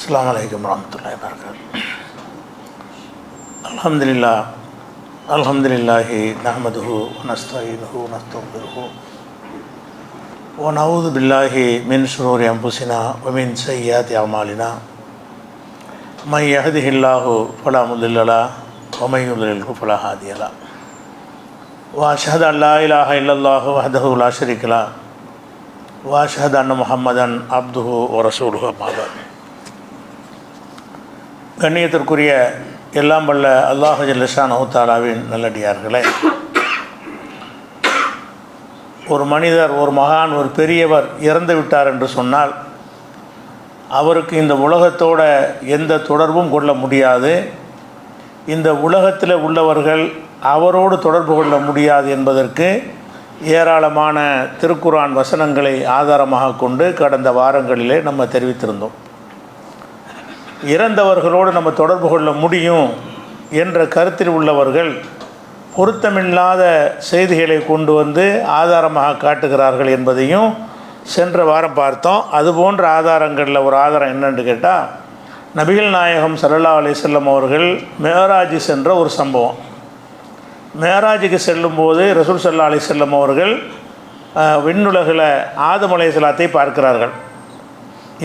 அஸ்ஸலாமு அலைக்கும் வரஹ்மத்துல்லாஹி வபரகாத்துஹு. அல்ஹம்துலில்லாஹி நஹ்மதுஹு வ நஸ்தஈனுஹு வ நஸ்தக்ஃபிருஹு வ நஊது பில்லாஹி மின் ஷுரூரி அன்ஃபுஸினா வ மின் ஸய்யிஆத்தி அமாலினா மன் யஹ்திஹில்லாஹு ஃபலா முضில்ல லஹு வ மன் யுض்லில்ஹு ஃபலா ஹாதிய லஹு வ அஷ்ஹது அன் லா இலாஹ இல்லல்லாஹு வஹ்தஹு லா ஷரீக லஹு வ அஷ்ஹது அன்ன முஹம்மதன் அப்துஹு வ ரசூலுஹு அம்மா பஅத். கண்ணியத்திற்குரிய எல்லாம் வல்ல அல்லாஹு ஜல்ல ஷானஹு தஆலாவின் நல்லடியார்களே, ஒரு மனிதர், ஒரு மகான், ஒரு பெரியவர் இறந்து விட்டார் என்று சொன்னால் அவருக்கு இந்த உலகத்தோட எந்த தொடர்பும் கொள்ள முடியாது. இந்த உலகத்தில் உள்ளவர்கள் அவரோடு தொடர்பு கொள்ள முடியாது என்பதற்கு ஏராளமான திருக்குர்ஆன் வசனங்களை ஆதாரமாக கொண்டு கடந்த வாரங்களிலே நம்ம தெரிவித்திருந்தோம். இறந்தவர்களோடு நம்ம தொடர்பு கொள்ள முடியும் என்ற கருத்தில் உள்ளவர்கள் பொருத்தமில்லாத செய்திகளை கொண்டு வந்து ஆதாரமாக காட்டுகிறார்கள் என்பதையும் சென்ற வாரம் பார்த்தோம். அதுபோன்ற ஆதாரங்களில் ஒரு ஆதாரம் என்னென்று கேட்டால், நபிகள் நாயகம் ஸல்லல்லாஹு அலைஹி வஸல்லம் அவர்கள் மேராஜ் சென்ற ஒரு சம்பவம். மேராஜுக்கு செல்லும்போது ரசூல் ஸல்லல்லாஹு அலைஹி வஸல்லம் அவர்கள் விண்ணுலகில் ஆதம் அலைஹிஸ்ஸலாத்தை பார்க்கிறார்கள்,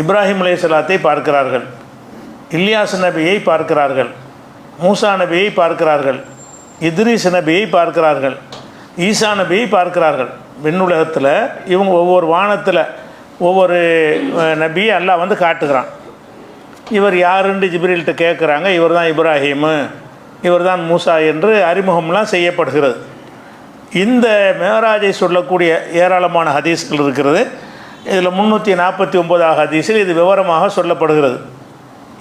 இப்ராஹிம் அலைஹிஸ்ஸலாத்தை பார்க்கிறார்கள், இல்யாஸ் நபியை பார்க்கிறார்கள், மூசா நபியை பார்க்கிறார்கள், இத்ரீஸ் நபியை பார்க்கிறார்கள், ஈசா நபியை பார்க்கிறார்கள். விண்ணுலகத்தில் இவங்க ஒவ்வொரு வானத்தில் ஒவ்வொரு நபியை அல்லாஹ் வந்து காட்டுகிறான். இவர் யாருன்னு ஜிப்ரீல்கிட்ட கேட்குறாங்க. இவர் தான் இப்ராஹிமு, இவர் தான் மூசா என்று அறிமுகம்லாம் செய்யப்படுகிறது. இந்த மேராஜை சொல்லக்கூடிய ஏராளமான ஹதீஸ்கள் இருக்கிறது. இதில் 349 ஹதீஸில் இது விவரமாக சொல்லப்படுகிறது.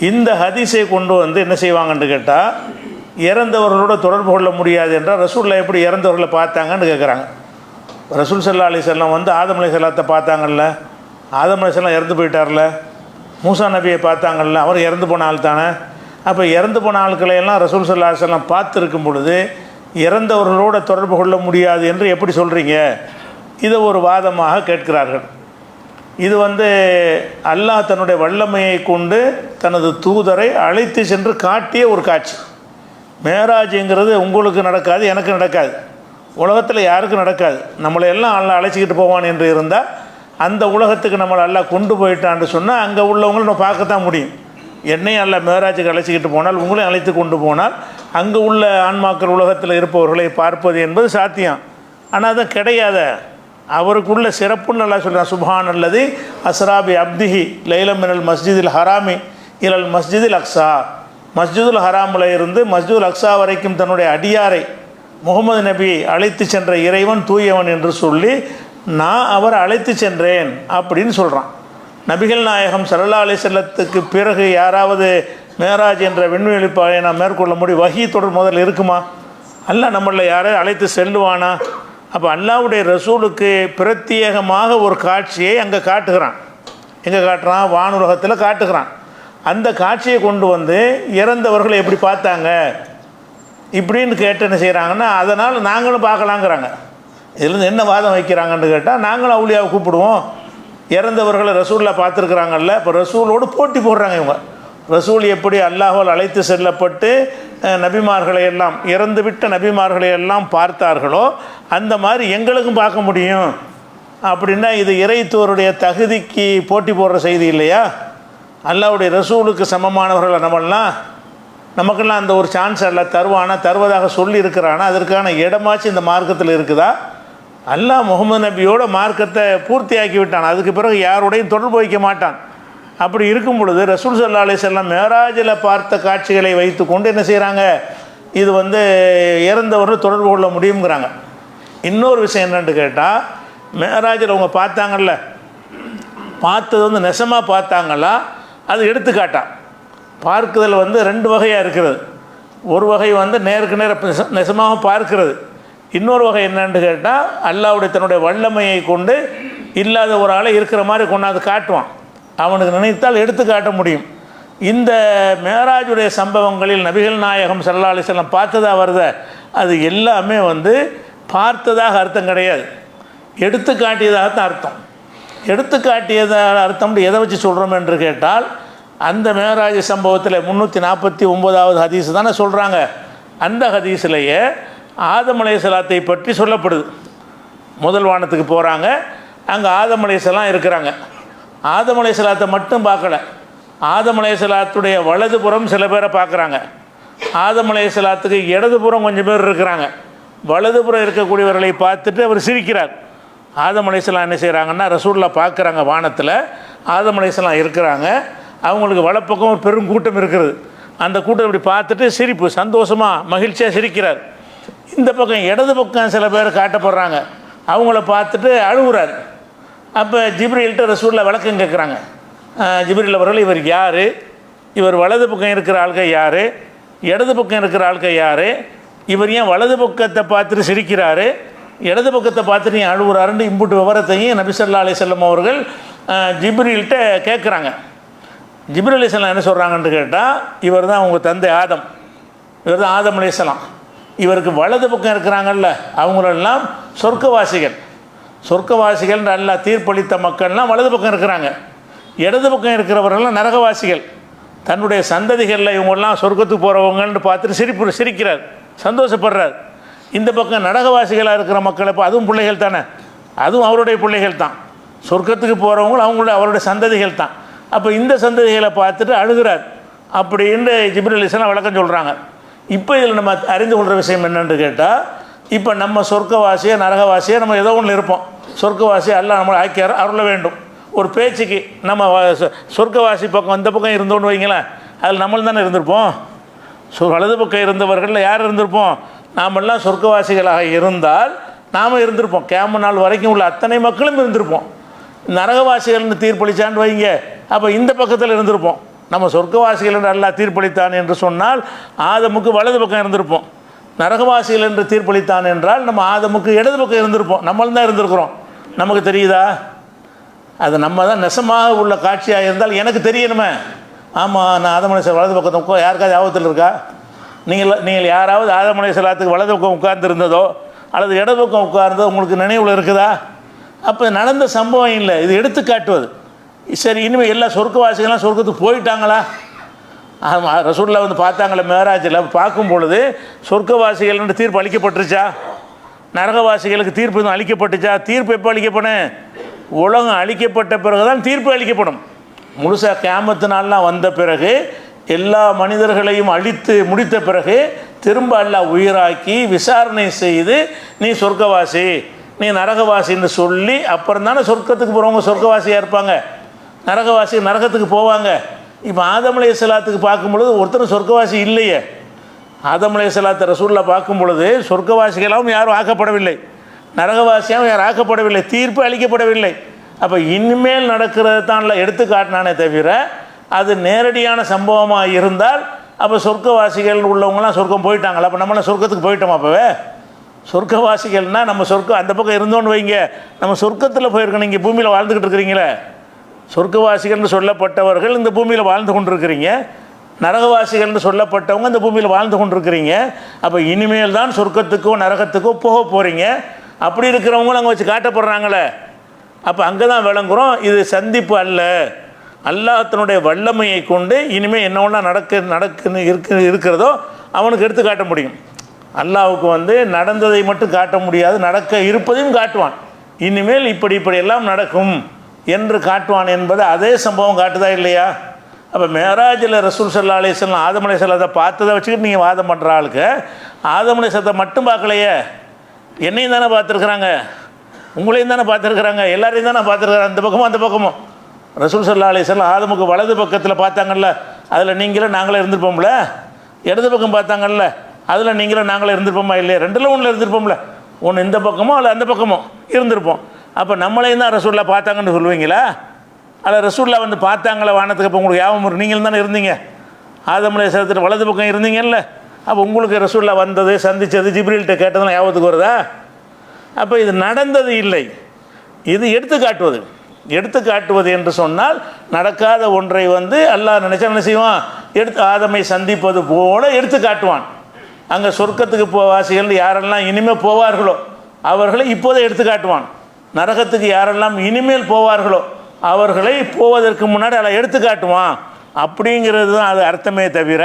இந்த ஹதீஸை கொண்டு வந்து என்ன செய்வாங்கன்னு கேட்டால், இறந்தவர்களோட தொடர்பு கொள்ள முடியாது என்றால் ரசூலில் எப்படி இறந்தவர்களை பார்த்தாங்கன்னு கேட்குறாங்க. ரசூல் ஸல்லல்லாஹு அலைஹி வஸல்லம் வந்து ஆதம் அலைஹிஸ்ஸலாத்தை பார்த்தாங்கல்ல, ஆதம் அலைஹிஸ்ஸலாம் இறந்து போயிட்டார்ல, மூசா நபியை பார்த்தாங்கல்ல, அவர் இறந்து போன ஆள் தானே. அப்போ இறந்து போன ஆட்களையெல்லாம் ரசூல் ஸல்லல்லாஹு அலைஹி வஸல்லம் பார்த்துருக்கும் பொழுது இறந்தவர்களோட தொடர்பு கொள்ள முடியாது என்று எப்படி சொல்கிறீங்க? இதை ஒரு வாதமாக கேட்கிறார்கள். இது வந்து அல்லாஹ் தன்னுடைய வல்லமையை கொண்டு தனது தூதரை அழைத்து சென்று காட்டிய ஒரு காட்சி. மேராஜுங்கிறது உங்களுக்கு நடக்காது, எனக்கு நடக்காது, உலகத்தில் யாருக்கும் நடக்காது. நம்மளை எல்லாம் அல்லாஹ் அழைச்சிக்கிட்டு போவான் என்று இருந்தால் அந்த உலகத்துக்கு நம்மளை அல்லாஹ் கொண்டு போயிட்டான்னு சொன்னால் அங்கே உள்ளவங்களை நம்ம பார்க்கத்தான் முடியும். என்னையும் அல்லாஹ் மேராஜுக்கு அழைச்சிக்கிட்டு போனால், உங்களையும் அழைத்து கொண்டு போனால் அங்கே உள்ள ஆன்மாக்கள் உலகத்தில் இருப்பவர்களை பார்ப்பது என்பது சாத்தியம். ஆனால் அது கிடையாத. அவருக்குள்ள சிறப்புன்னு நல்லா சொல்கிறான். சுப்ஹான் அல்லது அஸ்ராபி அப்திஹி லைலம் மினல் மஸ்ஜிதில் ஹராமி இலல் மஸ்ஜிதில் அக்ஸா. மஸ்ஜிதுல் ஹராமில் இருந்து மஸ்ஜிதுல் அக்ஸா வரைக்கும் தன்னுடைய அடியாரை முகமது நபி அழைத்து சென்ற இறைவன் தூயவன் என்று சொல்லி நான் அவரை அழைத்து சென்றேன் அப்படின்னு சொல்கிறான். நபிகள் நாயகம் ஸல்லல்லாஹு அலைஹி வஸல்லத்துக்கு பிறகு யாராவது மேராஜ் என்ற விண்வெளி பயணம் மேற்கொள்ள முடியும்? வஹீ தொடர் முதல்ல இருக்குமா? அல்லாஹ் நம்மளை யாரையும் அழைத்து செல்லுவானா? அப்போ அல்லாஹ்வுடைய ரசூலுக்கு பிரத்யேகமாக ஒரு காட்சியை அங்கே காட்டுகிறான். எங்கே காட்டுறான்? வானுலகத்தில் காட்டுகிறான். அந்த காட்சியை கொண்டு வந்து இறந்தவர்களை எப்படி பார்த்தாங்க இப்படின்னு கேட்டு என்ன செய்கிறாங்கன்னா, அதனால் நாங்களும் பார்க்கலாங்கிறாங்க. இதுலேருந்து என்ன வாதம் வைக்கிறாங்கன்னு கேட்டால், நாங்களும் அவுலியாவை கூப்பிடுவோம், இறந்தவர்களை ரசூலில் பார்த்துருக்குறாங்கல்ல, இப்போ ரசூலோடு போட்டி போடுறாங்க இவங்க. ரசூல் எப்படி அல்லாஹ்வால் அழைத்து செல்லப்பட்டு நபிமார்களை எல்லாம், இறந்துவிட்ட நபிமார்களை எல்லாம் பார்த்தார்களோ அந்த மாதிரி எங்களுக்கும் பார்க்க முடியும் அப்படின்னா இது இறைத்தோருடைய தகுதிக்கு போட்டி போடுற செய்தி இல்லையா? அல்லாஹ்வுடைய ரசூலுக்கு சமமானவர்களை நம்மளாம், நமக்கெல்லாம் அந்த ஒரு சான்ஸ் அல்லாஹ் தருவானா, தருவதாக சொல்லி இருக்கிறானா? அதற்கான இடமாச்சு இந்த மார்க்கத்தில் இருக்குதா? அல்லாஹ் முகமது நபியோட மார்க்கத்தை பூர்த்தியாக்கி விட்டான். அதுக்கு பிறகு யாரோடையும் தொடர்பு வைக்க மாட்டான். அப்படி இருக்கும் பொழுது ரசூல் ஸல்லல்லாஹு அலைஹி வஸல்லம் மேராஜில் பார்த்த காட்சிகளை வைத்து கொண்டு என்ன செய்கிறாங்க, இது வந்து இறந்தவர்கள் தொடர்பு கொள்ள முடியுங்கிறாங்க. இன்னொரு விஷயம் என்னென்னு கேட்டால், மேராஜில் அவங்க பார்த்தாங்கல்ல, பார்த்தது வந்து நெசமாக பார்த்தாங்களா, அது எடுத்துக்காட்டா? பார்க்குதல் வந்து 2 வகையாக இருக்கிறது. ஒரு வகை வந்து நேருக்கு நேர நெசமாக பார்க்கிறது. இன்னொரு வகை என்னென்னு கேட்டால், அல்லாஹ்வுடைய தன்னுடைய வல்லமையை கொண்டு இல்லாத ஒரு ஆளை இருக்கிற மாதிரி கொண்டாந்து காட்டுவான். அவனுக்கு நினைத்தால் எடுத்து காட்ட முடியும். இந்த மேராஜுடைய சம்பவங்களில் நபிகள் நாயகம் ஸல்லல்லாஹு அலைஹி வஸல்லம் பார்த்ததா வருத, அது எல்லாமே வந்து பார்த்ததாக அர்த்தம் கிடையாது, எடுத்து காட்டியதாகத்தான் அர்த்தம். எடுத்து காட்டியதாக அர்த்தம் எதை வச்சு சொல்கிறோம் என்று கேட்டால், அந்த மேராஜ் சம்பவத்தில் 349வது ஹதீஸ் தானே சொல்கிறாங்க. அந்த ஹதீஸ்லேயே ஆதம் அலைஹிஸ்ஸலாத்தை பற்றி சொல்லப்படுது. முதல் வானத்துக்கு போகிறாங்க, அங்கே ஆதம் அலைஹிஸ்ஸலாம் இருக்கிறாங்க. ஆதம் அலைஹிஸ்ஸலாத்தை மட்டும் பார்க்கல, ஆதம் அலைஹிஸ்ஸலாத்துடைய வலதுபுறம் சில பேரை பார்க்குறாங்க, ஆதம் அலைஹிஸ்ஸலாத்துக்கு இடதுபுறம் கொஞ்சம் பேர் இருக்கிறாங்க. வலதுபுறம் இருக்கக்கூடியவர்களை பார்த்துட்டு அவர் சிரிக்கிறார். ஆதம் அலைஹிஸ்ஸலாம் என்ன செய்கிறாங்கன்னா, ரசூலுல்லாஹ் பார்க்குறாங்க வானத்தில் ஆதம் அலைஹிஸ்ஸலாம் இருக்கிறாங்க, அவங்களுக்கு வலப்பக்கம் ஒரு பெரும் கூட்டம் இருக்கிறது. அந்த கூட்டம் இப்படி பார்த்துட்டு சிரிப்பு, சந்தோஷமாக மகிழ்ச்சியாக சிரிக்கிறார். இந்த பக்கம் இடது பக்கம் சில பேர் காட்டப்படுறாங்க, அவங்கள பார்த்துட்டு அழுகுறார். அப்போ ஜிப்ரீல்கிட்ட ரசூலுல்லாஹ் விளக்கம் கேட்குறாங்க. ஜிப்ரீல் அவர்கள், இவர் யார், இவர் வலது பக்கம் இருக்கிற ஆள்கள் யார், இடது பக்கம் இருக்கிற ஆள்கள் யார், இவர் ஏன் வலது பக்கத்தை பார்த்துட்டு சிரிக்கிறாரு, இடது பக்கத்தை பார்த்துட்டு ஏன் அழுகுறாருன்னு இம்புட்டு விவரத்தையும் நபி ஸல்லல்லாஹு அலைஹி வஸல்லம் அவர்கள் ஜிப்ரீல்கிட்ட கேட்குறாங்க. ஜிப்ரீல் அலைஹிஸ்ஸலாம் என்ன சொல்கிறாங்கன்னு கேட்டால், இவர் தான் உங்கள் தந்தை ஆதம், இவர் தான் ஆதம் அலைஹிஸ்ஸலாம். இவருக்கு வலது பக்கம் இருக்கிறாங்கல்ல அவங்களெல்லாம் சொர்க்கவாசிகள். சொர்க்கவாசிகள் அல்லாஹ் தீர்ப்பளித்த மக்கள்லாம் வலது பக்கம் இருக்கிறாங்க. இடது பக்கம் இருக்கிறவர்கள்லாம் நரகவாசிகள். தன்னுடைய சந்ததிகளில் இவங்கெல்லாம் சொர்க்கத்துக்கு போகிறவங்கன்னு பார்த்துட்டு சிரிக்கிறார், சந்தோஷப்படுறார். இந்த பக்கம் நரகவாசிகளாக இருக்கிற மக்களை அதுவும் பிள்ளைகள் தானே, அதுவும் அவருடைய பிள்ளைகள் தான். சொர்க்கத்துக்கு போகிறவங்களும் அவருடைய சந்ததிகள் தான். அப்போ இந்த சந்ததிகளை பார்த்துட்டு அழுகிறார் அப்படின்னு ஜிப்ரீல் அலைஹிஸ்ஸலாம் விளக்கம் சொல்கிறாங்க. இப்போ இதில் நம்ம அறிந்து கொள்கிற விஷயம் என்னென்னு கேட்டால், இப்போ நம்ம சொர்க்கவாசியை நரகவாசியை நம்ம ஏதோ ஒன்று இருப்போம். சொர்க்கவாசியை அல்லாஹ் நம்மளை ஆக்கியார் அருள வேண்டும். ஒரு பேச்சுக்கு நம்ம சொர்க்கவாசி பக்கம் இந்த பக்கம் இருந்தோன்னு வைங்களேன், அதில் நம்மளும் தானே இருந்திருப்போம். வலது பக்கம் இருந்தவர்களில் யார் இருந்திருப்போம், நாமெல்லாம் சொர்க்கவாசிகளாக இருந்தால் நாம் இருந்திருப்போம். கியாமத் நாள் வரைக்கும் உள்ள அத்தனை மக்களும் இருந்திருப்போம். நரகவாசிகள்னு தீர்ப்பளித்தான்னு வைங்க, அப்போ இந்த பக்கத்தில் இருந்திருப்போம். நம்ம சொர்க்கவாசிகள் என்று அல்லாஹ் தீர்ப்பளித்தான் என்று சொன்னால் ஆதமுக்கு வலது பக்கம் இருந்திருப்போம். நரகவாசிகள் என்று தீர்ப்பளித்தான் என்றால் நம்ம ஆதமுக்கு இடது பக்கம் இருந்திருப்போம். நம்மளும் தான் இருந்திருக்கிறோம். நமக்கு தெரியுதா? அது நம்ம தான் நெசமாக உள்ள காட்சியாக இருந்தால் எனக்கு தெரியணுமே. ஆமாம், நான் ஆதம் அலைஹிஸ்ஸலாம் வலது பக்கத்தை யாருக்காவது ஆபத்தில் இருக்கா? நீங்கள் யாராவது ஆதம் அலைஹிஸ்ஸலாத்துக்கு வலது பக்கம் உட்கார்ந்துருந்ததோ அல்லது இடது பக்கம் உட்கார்ந்ததோ உங்களுக்கு நினைவில் இருக்குதா? அப்போ நடந்த சம்பவம் இல்லை, இது எடுத்து காட்டுவது. சரி, இனிமேல் எல்லா சொர்க்கவாசிகள்லாம் சொர்க்கத்துக்கு போயிட்டாங்களா? ஆமாம், ரசூலுல்லாஹ் வந்து பார்த்தாங்களே மேராஜில், பார்க்கும் பொழுது சொர்க்கவாசிகள் என்று தீர்ப்பு அளிக்கப்பட்டுருச்சா? நரகவாசிகளுக்கு தீர்ப்பு எதுவும் அளிக்கப்பட்டுச்சா? தீர்ப்பு எப்போ அளிக்கப்படும்? உலகம் அளிக்கப்பட்ட பிறகு தான் தீர்ப்பு அளிக்கப்படும். முழுசாக கியாமத்து நாள்லாம் வந்த பிறகு எல்லா மனிதர்களையும் அழித்து முடித்த பிறகு திரும்ப அல்லாஹ் உயிராக்கி விசாரணை செய்து நீ சொர்க்கவாசி நீ நரகவாசின்னு சொல்லி அப்புறம் தானே சொர்க்கத்துக்கு போகிறவங்க சொர்க்கவாசியாக இருப்பாங்க, நரகவாசி நரகத்துக்கு போவாங்க. இப்போ ஆதம் அலைஹிஸ்ஸலாத்துக்கு பார்க்கும் பொழுது ஒருத்தரும் சொர்க்கவாசி இல்லையே. ஆதம் அலைஹிஸ்ஸலாத்தை ரசூலுல்லாஹ் பார்க்கும் பொழுது சொர்க்கவாசிகளாகவும் யாரும் ஆக்கப்படவில்லை, நரகவாசியாகவும் யாரும் ஆக்கப்படவில்லை, தீர்ப்பு அளிக்கப்படவில்லை. அப்போ இனிமேல் நடக்கிறது தான் எடுத்து காட்டினானே தவிர அது நேரடியான சம்பவமாக இருந்தால் அப்போ சொர்க்கவாசிகள் உள்ளவங்களாம் சொர்க்கம் போயிட்டாங்களா? அப்போ நம்மளாம் சொர்க்கத்துக்கு போயிட்டோம். அப்போவே சொர்க்கவாசிகள்னால் நம்ம சொர்க்கம் அந்த பக்கம் இருந்தோன்னு வைங்க, நம்ம சொர்க்கத்தில் போயிருக்கணும். இங்கே பூமியில் வாழ்ந்துக்கிட்டு இருக்கிறீங்களே, சொர்க்கவாசிகள்னு சொல்லப்பட்டவர்கள் இந்த பூமியில் வாழ்ந்து கொண்டிருக்கிறீங்க, நரகவாசிகள்னு சொல்லப்பட்டவங்க இந்த பூமியில் வாழ்ந்து கொண்டிருக்கிறீங்க. அப்போ இனிமேல் தான் சொர்க்கத்துக்கோ நரகத்துக்கோ போக போகிறீங்க. அப்படி இருக்கிறவங்களும் அங்கே வச்சு காட்டப்படுறாங்களே, அப்போ அங்கே தான் விளங்குறோம் இது சந்திப்பு அல்ல. அல்லாஹ் தன்னுடைய வல்லமையை கொண்டு இனிமேல் என்ன ஒன்றா இருக்கிறதோ அவனுக்கு எடுத்து காட்ட முடியும். அல்லாஹ்வுக்கு வந்து நடந்ததை மட்டும் காட்ட முடியாது, நடக்க இருப்பதையும் காட்டுவான். இனிமேல் இப்படியெல்லாம் நடக்கும் என்று காட்டுவான் என்பது அதே சம்பவம் காட்டுதா இல்லையா? அப்போ மேராஜில் ரசூல் ஸல்லல்லாஹு அலைஹி வஸல்லம் ஆதம் அலைஹிஸ்ஸலாத்தை பார்த்ததை வச்சுக்கிட்டு நீங்கள் வாதம் பண்ணுற ஆளுக்கு ஆதம் அலைஹிஸ்ஸலாத்தை மட்டும் பார்க்கலையே, என்னையும் தானே பார்த்துருக்குறாங்க, உங்களையும் தானே பார்த்துருக்குறாங்க, எல்லாரையும் தானே பார்த்துருக்குறாங்க. அந்த பக்கமும் அந்த பக்கமும் ரசூல் ஸல்லல்லாஹு அலைஹி வஸல்லம் ஆதமுக்கு வலது பக்கத்தில் பார்த்தாங்கல்ல, அதில் நீங்களும் நாங்களே இருந்திருப்போம்ல. இடது பக்கம் பார்த்தாங்கல்ல, அதில் நீங்களும் நாங்களே இருந்திருப்போமா இல்லையா? ரெண்டில் ஒன்றில் இருந்திருப்போம்ல, ஒன்று இந்த பக்கமோ அல்ல அந்த பக்கமோ இருந்திருப்போம். அப்போ நம்மளையும் தான் ரசூலுல்லாஹ் பார்த்தாங்கன்னு சொல்லுவீங்களா? அதில் ரசூலுல்லாஹ் வந்து பார்த்தாங்களே வானத்துக்கு. அப்போ உங்களுக்கு ஞாபகம் நீங்களும் தானே இருந்தீங்க, ஆதம் அலைஹிஸ்ஸலாத்துக்கு வலது பக்கம் இருந்தீங்கல்ல. அப்போ உங்களுக்கு ரசூலுல்லாஹ் வந்தது சந்தித்தது ஜிப்ரீல்கிட்ட கேட்டதெல்லாம் ஞாபகத்துக்கு வருதா? அப்போ இது நடந்தது இல்லை, இது எடுத்து காட்டுவது என்று சொன்னால் நடக்காத ஒன்றை வந்து அல்லாஹ் நினைச்சா என்ன செய்வான், எடுத்து ஆதமை சந்திப்பது போல எடுத்து காட்டுவான். அங்கே சொர்க்கத்துக்கு வாசிகள் யாரெல்லாம் இனிமேல் போவார்களோ அவர்களை இப்போதே எடுத்து காட்டுவான். நரகத்துக்கு யாரெல்லாம் இனிமேல் போவார்களோ அவர்களை போவதற்கு முன்னாடி அதை எடுத்து காட்டுவான். அப்படிங்கிறது தான் அது அர்த்தமே தவிர,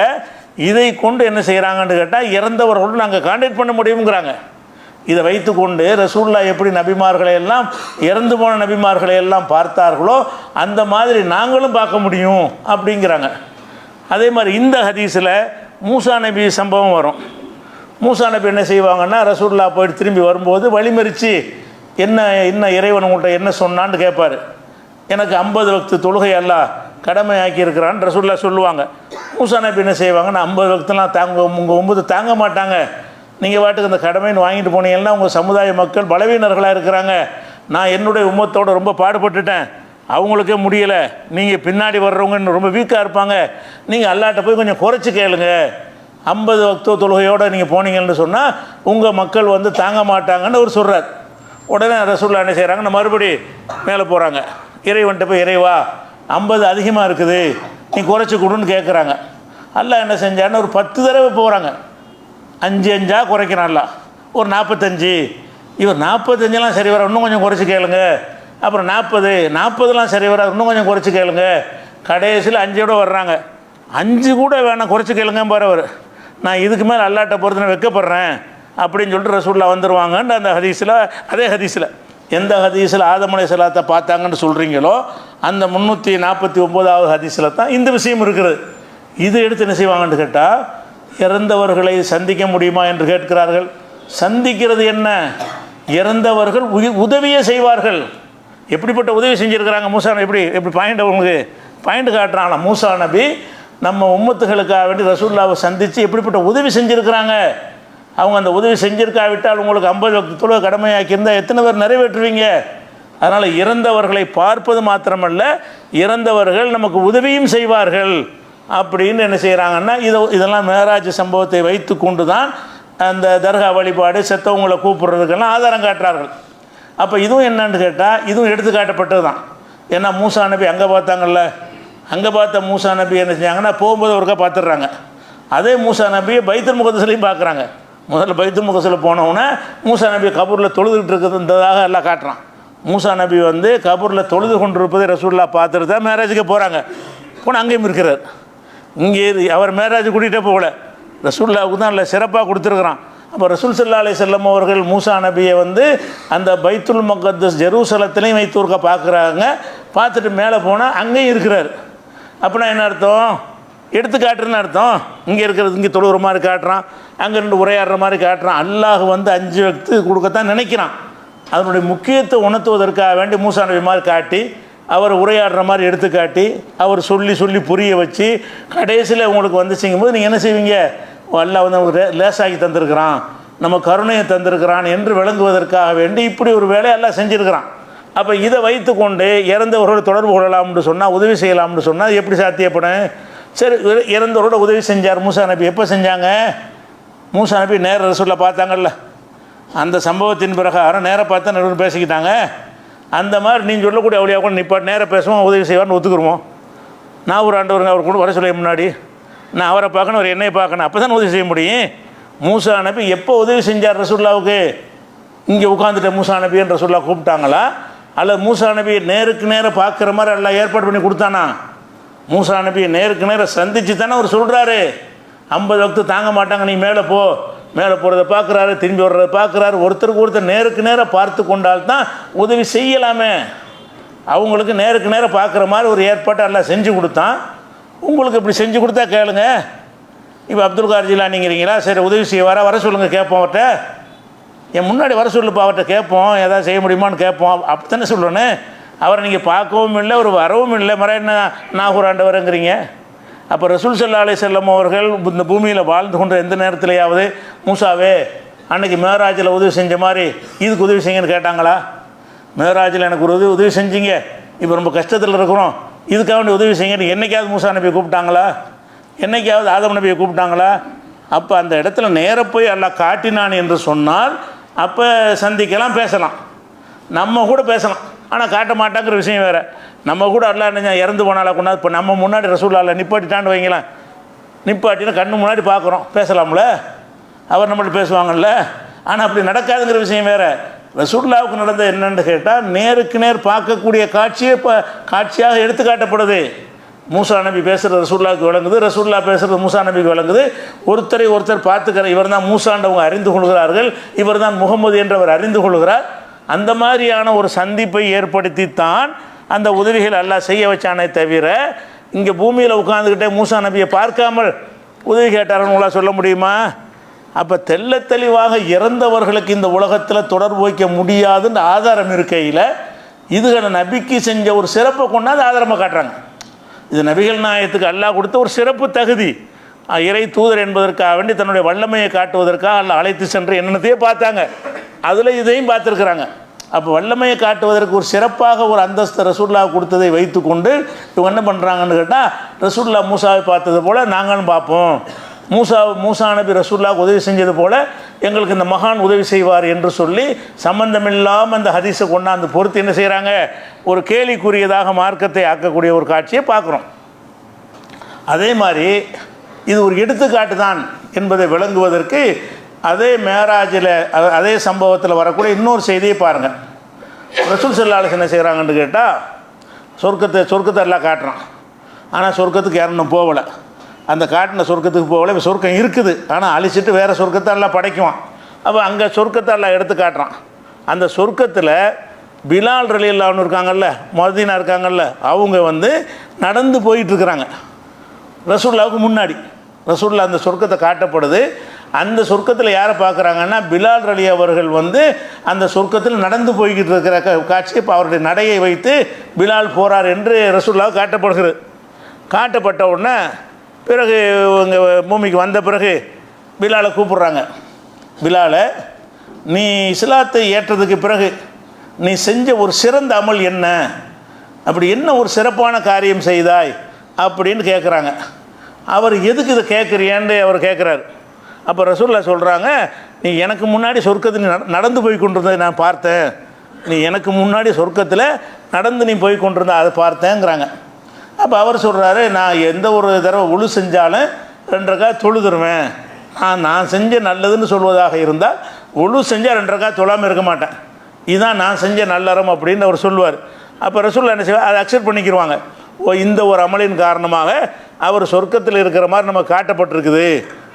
இதை கொண்டு என்ன செய்கிறாங்கன்னு கேட்டால் இறந்தவர்களோடு நாங்கள் கான்டாக்ட் பண்ண முடியுங்கிறாங்க. இதை வைத்து கொண்டு ரசூலுல்லாஹ் எப்படி நபிமார்களை எல்லாம் இறந்து போன நபிமார்களை எல்லாம் பார்த்தார்களோ அந்த மாதிரி நாங்களும் பார்க்க முடியும் அப்படிங்கிறாங்க. அதே மாதிரி இந்த ஹதீஸில் மூசா நபி சம்பவம் வரும். மூசா நபி என்ன செய்வாங்கன்னா, ரசூலுல்லாஹ் போயிட்டு திரும்பி வரும்போது வழிமறித்து என்ன இறைவன் உங்கள்கிட்ட என்ன சொன்னான்னு கேட்பார். எனக்கு 50 வக்து தொழுகை அல்லாஹ் கடமையாக்கி இருக்கிறான்னு ரசூலுல்லாஹ் சொல்லுவாங்க. மூசா நபி என்ன செய்வாங்கன்னா, 50 வக்துலாம் உங்கள் 9 தாங்க மாட்டாங்க, நீங்கள் பாட்டுக்கு அந்த கடமைன்னு வாங்கிட்டு போனீங்கன்னா உங்கள் சமுதாய மக்கள் பலவீனர்களாக இருக்கிறாங்க, நான் என்னுடைய உம்மத்தோடு ரொம்ப பாடுபட்டுட்டேன், அவங்களுக்கே முடியலை, நீங்கள் பின்னாடி வர்றவங்க இன்னும் ரொம்ப வீக்காக இருப்பாங்க, நீங்கள் அல்லாட்ட போய் கொஞ்சம் குறைச்சி கேளுங்க, 50 வக்து தொழுகையோடு நீங்கள் போனீங்கன்னு சொன்னால் உங்கள் மக்கள் வந்து தாங்க மாட்டாங்கன்னு அவர் சொல்கிறார். உடனே ரசூலுல்லாஹ் என்ன செய்கிறாங்கன்னா, மறுபடி மேலே போகிறாங்க, இறைவன்ட்ட போய் இறைவா 50 அதிகமாக இருக்குது, நீ குறைச்சி கொடுன்னு கேட்குறாங்க. அல்லாஹ் என்ன செஞ்சான்னு ஒரு 10 தடவை போகிறாங்க, 5 குறைக்கிறான்ல, ஒரு 45, இவர் 45லாம் சரி வர, இன்னும் கொஞ்சம் குறைச்சி கேளுங்க, அப்புறம் 40லாம் சரி வர, இன்னும் கொஞ்சம் குறைச்சி கேளுங்க, கடைசியில் 5 வர்றாங்க, 5 கூட வேணாம் குறைச்சி கேளுங்க பாரு, நான் இதுக்கு மேலே அல்லாட்ட போகிறது நான் வைக்கப்படுறேன் அப்படின்னு சொல்லிட்டு ரசூலுல்லாஹ் வந்துடுவாங்கன்னு அந்த ஹதீஸில், அதே ஹதீஸில் எந்த ஹதீஸில் ஆதம் அலைஹிஸ்ஸலாத்தை பார்த்தாங்கன்னு சொல்கிறீங்களோ அந்த 349வது ஹதீஸில் தான் இந்த விஷயம் இருக்கிறது. இது எடுத்து என்ன செய்வாங்கன்னு கேட்டால், இறந்தவர்களை சந்திக்க முடியுமா என்று கேட்கிறார்கள். சந்திக்கிறது என்ன, இறந்தவர்கள் உதவியே செய்வார்கள். எப்படிப்பட்ட உதவி செஞ்சுருக்கிறாங்க மூசா நபி, எப்படி பாயிண்ட் உங்களுக்கு பாயிண்ட் காட்டுறாங்களா, மூசா நபி நம்ம உம்மத்துகளுக்காக வேண்டி ரசூலுல்லாஹ்வை சந்தித்து எப்படிப்பட்ட உதவி செஞ்சுருக்கிறாங்க. அவங்க அந்த உதவி செஞ்சிருக்காவிட்டால் உங்களுக்கு 50 வக்து தொழுகை கடமையாக்கியிருந்தால் எத்தனை பேர் நிறைவேற்றுவீங்க. அதனால் இறந்தவர்களை பார்ப்பது மாத்திரமல்ல, இறந்தவர்கள் நமக்கு உதவியும் செய்வார்கள் அப்படின்னு என்ன செய்கிறாங்கன்னா, இதெல்லாம் மேராஜ் சம்பவத்தை வைத்து கொண்டு தான் அந்த தர்கா வழிபாடு, செத்தவங்களை கூப்பிட்றதுக்கெல்லாம் ஆதாரம் காட்டுறார்கள். அப்போ இதுவும் என்னன்னு கேட்டால் இதுவும் எடுத்துக்காட்டப்பட்டது தான். ஏன்னா மூசா நபி அங்கே பார்த்தாங்கல்ல, அங்கே பார்த்த மூசா நபி என்ன செஞ்சாங்கன்னா போகும்போது ஒருக்கா பார்த்துடுறாங்க. அதே மூசா நபியை பைத்துல் முகத்தஸ்லையும் பார்க்குறாங்க. முதல்ல பைத்துல் முகத்தஸில் போனவுடனே மூசா நபி கபூரில் தொழுதுகிட்டு இருக்கிறதாக எல்லாம் காட்டுறான். மூசா நபி வந்து கபூரில் தொழுது கொண்டிருப்பதை ரசூலுல்லாஹ் பார்த்துட்டு தான் மேராஜுக்கு போகிறாங்க. போனால் அங்கேயும் இருக்கிறார். இங்கே அவர் மேராஜ் கூட்டிகிட்டே போகல, ரசூலுல்லாஹ்வுக்கு தான் இல்லை சிறப்பாக கொடுத்துருக்குறான். அப்போ ரசூல் ஸல்லல்லாஹு அலைஹி வஸல்லம் அவர்கள் மூசா நபியை வந்து அந்த பைத்துல் முகத்தஸ் ஜெருசலத்திலையும் வைத்து ஒருக்கா பார்க்குறாங்க. பார்த்துட்டு மேலே போனால் அங்கேயும் இருக்கிறார். அப்படின்னா என்ன அர்த்தம், எடுத்துக்காட்டுன்னு அர்த்தம். இங்கே இருக்கிறது இங்கே தொழுகிற மாதிரி காட்டுறான், அங்கே 2 உரையாடுற மாதிரி காட்டுறான். அல்லாஹ் வந்து 5 வக்து கொடுக்கத்தான் நினைக்கிறான். அதனுடைய முக்கியத்தை உணர்த்துவதற்காக வேண்டி மூசா நபி மாதிரி காட்டி, அவர் உரையாடுற மாதிரி எடுத்துக்காட்டி, அவர் சொல்லி புரிய வச்சு கடைசியில் உங்களுக்கு வந்து செய்யும்போது நீங்கள் என்ன செய்வீங்க, அல்லாஹ் வந்து நமக்கு லேசாகி தந்திருக்கிறான், நம்ம கருணையை தந்திருக்கிறான் என்று விளங்குவதற்காக வேண்டி இப்படி ஒரு வேலையை எல்லாம் செஞ்சுருக்கிறான். அப்போ இதை வைத்து கொண்டு இறந்தவர்களோடு தொடர்பு கொள்ளலாம்னு சொன்னால், உதவி செய்யலாம்னு சொன்னால் எப்படி சாத்தியப்படும்? சரி, இறந்தவரோட உதவி செஞ்சார் மூசா நபி. எப்போ செஞ்சாங்க? மூசா நபி நேர ரசூலுல்லாஹ் பார்த்தாங்கல்ல, அந்த சம்பவத்தின் பிரகாரம் நேராக பார்த்தா நடுவில் பேசிக்கிட்டாங்க. அந்த மாதிரி நீங்கள் சொல்லக்கூடிய அவளியா கூட நிப்பாட்டு நேராக பேசுவோம், உதவி செய்வார்னு ஒத்துக்குருவோம். நான் ஒரு ஆண்டவருங்க அவர் கூட வர சொல்ல முன்னாடி நான் அவரை பார்க்கணும், அவர் என்னை பார்க்கணும், அப்போ தான் உதவி செய்ய முடியும். மூசா நபி எப்போ உதவி செஞ்சார் ரசூலுல்லாஹ்வுக்கு? இங்கே உட்காந்துட்ட மூசா நபின்னு ரசூலுல்லாஹ் கூப்பிட்டாங்களா, அல்லது மூசா நபியை நேருக்கு நேராக பார்க்குற மாதிரி எல்லாம் ஏற்பாடு பண்ணி கொடுத்தானா? மூசா நபியை நேருக்கு நேராக சந்தித்து தானே அவர் சொல்கிறாரு, 50 வக்து தாங்க மாட்டாங்க, நீ மேலே போ. மேலே போகிறத பார்க்குறாரு, திரும்பி வர்றதை பார்க்குறாரு. ஒருத்தருக்கு ஒருத்தர் நேருக்கு நேராக பார்த்து கொண்டால்தான் உதவி செய்யலாமே. அவங்களுக்கு நேருக்கு நேராக பார்க்குற மாதிரி ஒரு ஏற்பாட்டை எல்லாம் செஞ்சு கொடுத்தான். உங்களுக்கு இப்படி செஞ்சு கொடுத்தா கேளுங்க. இப்போ அப்துல் காதர் ஜிலானிங்கிறீங்களா, சரி உதவி செய்ய வர சொல்லுங்கள், கேட்போம் அவர்கிட்ட. என் முன்னாடி வர சொல்லுப்பா, அவர்கிட்ட கேட்போம், ஏதாவது செய்ய முடியுமான்னு கேட்போம். அப்படி தானே சொல்லணும். அவரை நீங்கள் பார்க்கவும் இல்லை, ஒரு வரவும் இல்லை, மர என்ன நாகூராண்டவருங்கிறீங்க. அப்போ ரசூல் ஸல்லல்லாஹு அலைஹி வஸல்லம் அவர்கள் இந்த பூமியில் வாழ்ந்து கொண்ட எந்த நேரத்திலேயாவது மூசாவே அன்றைக்கி மேராஜில் உதவி செஞ்ச மாதிரி இதுக்கு உதவி செய்யுங்கன்னு கேட்டாங்களா? மேராஜில் எனக்கு ஒரு உதவி செஞ்சீங்க, இப்போ ரொம்ப கஷ்டத்தில் இருக்கிறோம், இதுக்காக வேண்டி உதவி செய்யுங்கன்னு என்னைக்காவது மூசா நபியை கூப்பிட்டாங்களா? என்னைக்காவது ஆதம் நபியை கூப்பிட்டாங்களா? அப்போ அந்த இடத்துல நேராக போய் அல்லாஹ் காட்டினான் என்று சொன்னால் அப்போ சந்திக்கலாம், பேசலாம், நம்ம கூட பேசலாம். ஆனால் காட்ட மாட்டாங்கிற விஷயம் வேறு. நம்ம கூட அல்லாஹ் என்ன இறந்து போனால கொண்டாது, இப்போ நம்ம முன்னாடி ரசூலுல்லாஹ் நிப்பாட்டிட்டான்னு வைங்களேன், நிப்பாட்டினா கண்ணு முன்னாடி பார்க்குறோம், பேசலாம்ல, அவர் நம்மள்ட்ட பேசுவாங்கல்ல. ஆனால் அப்படி நடக்காதுங்கிற விஷயம் வேறு. ரசூலுல்லாஹ்வுக்கு நடந்த என்னென்னு கேட்டால் நேருக்கு நேர் பார்க்கக்கூடிய காட்சியே இப்போ காட்சியாக எடுத்து காட்டப்படுது. மூசா நபி பேசுகிறது ரசூலுல்லாஹ்வுக்கு விளங்குது, ரசூலுல்லா பேசுகிறது மூசா நபிக்கு விளங்குது. ஒருத்தரை ஒருத்தர் பார்த்துக்கிற இவர் தான் மூசாண்டவங்க அறிந்து கொள்கிறார்கள், இவர் தான் முகமது என்றவர் அறிந்து கொள்கிறார். அந்த மாதிரியான ஒரு சந்திப்பை ஏற்படுத்தித்தான் அந்த உதவிகள் அல்லாஹ் செய்ய வச்சானே தவிர, இங்கே பூமியில் உட்காந்துக்கிட்டே மூசா நபியை பார்க்காமல் உதவி கேட்டாருன்னு உங்களால் சொல்ல முடியுமா? அப்போ தெள்ள தெளிவாக இறந்தவர்களுக்கு இந்த உலகத்தில் தொடர்பு வைக்க முடியாதுன்ற ஆதாரம் இருக்கையில் இதுகளை நபிக்கு செஞ்ச ஒரு சிறப்பை கொண்டாந்து ஆதாரமாக காட்டுறாங்க. இது நபிகள் நாயகத்துக்கு அல்லாஹ் கொடுத்த ஒரு சிறப்பு தகுதி. இறை தூதர் என்பதற்காக வேண்டி தன்னுடைய வல்லமையை காட்டுவதற்காக அல்லாஹ் அழைத்து சென்று என்னென்னத்தையே பார்த்தாங்க, அதில் இதையும் பார்த்துருக்குறாங்க. அப்போ வல்லமையை காட்டுவதற்கு ஒரு சிறப்பாக ஒரு அந்தஸ்து ரசூலுல்லாஹ் கொடுத்ததை வைத்து கொண்டு இவங்க என்ன பண்ணுறாங்கன்னு கேட்டால், ரசூலுல்லாஹ் மூசாவை பார்த்தது போல் நாங்களும் பார்ப்போம், மூசா நபி ரசூலுல்லாஹ்வுக்கு உதவி செஞ்சது போல் எங்களுக்கு இந்த மகான் உதவி செய்வார் என்று சொல்லி சம்பந்தமில்லாமல் அந்த ஹதீஸை கொண்டாந்து பொறுத்து என்ன செய்கிறாங்க, ஒரு கேலிக்குரியதாக மார்க்கத்தை ஆக்கக்கூடிய ஒரு காட்சியை பார்க்குறோம். அதே மாதிரி இது ஒரு எடுத்துக்காட்டு தான் என்பதை விளங்குவதற்கு அதே மேராஜில் அதே சம்பவத்தில் வரக்கூடிய இன்னொரு செய்தியை பாருங்கள். ரசூல் ஸல்லல்லாஹு அலைஹி வஸல்லம் என்ன செய்கிறாங்கன்னு கேட்டால், சொர்க்கத்தை எல்லாம் காட்டுறான். ஆனால் சொர்க்கத்துக்கு யாரும் போகலை. அந்த காட்டின சொர்க்கத்துக்கு போகலை. இப்போ சொர்க்கம் இருக்குது, ஆனால் அழிச்சிட்டு வேறு சொர்க்கத்தை எல்லாம் படைக்குவான். அப்போ அங்கே சொர்க்கத்தை எல்லாம் எடுத்து காட்டுறான். அந்த சொர்க்கத்தில் பிலால் ரலியல்லாஹு அன்ஹு இருக்காங்கல்ல, முஅத்தினா இருக்காங்கல்ல, அவங்க நடந்து போயிட்டுருக்குறாங்க ரசூலுல்லாஹ்வுக்கு முன்னாடி. ரசூலுல்லாஹ் அந்த சொர்க்கத்தை காட்டப்படுது. அந்த சொர்க்கத்தில் யாரை பார்க்குறாங்கன்னா, பிலால் ரலி அவர்கள் அந்த சொர்க்கத்தில் நடந்து போய்கிட்டு இருக்கிற காட்சி. இப்போ அவருடைய நடையை வைத்து பிலால் போகிறார் என்று ரசூலுல்லாஹ் காட்டப்படுகிறது. காட்டப்பட்ட உடனே பிறகு இங்கே பூமிக்கு வந்த பிறகு பிலாலை கூப்பிட்றாங்க. பிலாலை, நீ இஸ்லாத்தை ஏற்றதுக்கு பிறகு நீ செஞ்ச ஒரு சிறந்த அமல் என்ன, அப்படி என்ன ஒரு சிறப்பான காரியம் செய்தாய் அப்படின்னு கேட்குறாங்க. அவர் எதுக்கு இதை கேட்குறியான்னு அவர் கேட்குறாரு. அப்போ ரசூலுல்லாஹ் சொல்கிறாங்க, நீ எனக்கு முன்னாடி சொர்க்கத்தில் நடந்து போய் கொண்டிருந்ததை நான் பார்த்தேன், நீ எனக்கு முன்னாடி சொர்க்கத்தில் நடந்து நீ போய் கொண்டிருந்த அதை பார்த்தேங்கிறாங்க. அப்போ அவர் சொல்கிறாரு, நான் எந்த ஒரு தடவை உழு செஞ்சாலும் 2 ரக்காத் தொழுதுருவேன். நான் செஞ்ச நல்லதுன்னு சொல்வதாக இருந்தால் உழு செஞ்சால் 2 ரக்காத் தொழாமல் இருக்க மாட்டேன், இதுதான் நான் செஞ்ச நல்லறம் அப்படின்னு அவர் சொல்லுவார். அப்போ ரசூலுல்லாஹ் என்ன செய்வார், அதை அக்செப்ட் பண்ணிக்கிடுவாங்க. இந்த ஒரு அமலின் காரணமாக அவர் சொர்க்கத்தில் இருக்கிற மாதிரி நம்ம காட்டப்பட்டிருக்குது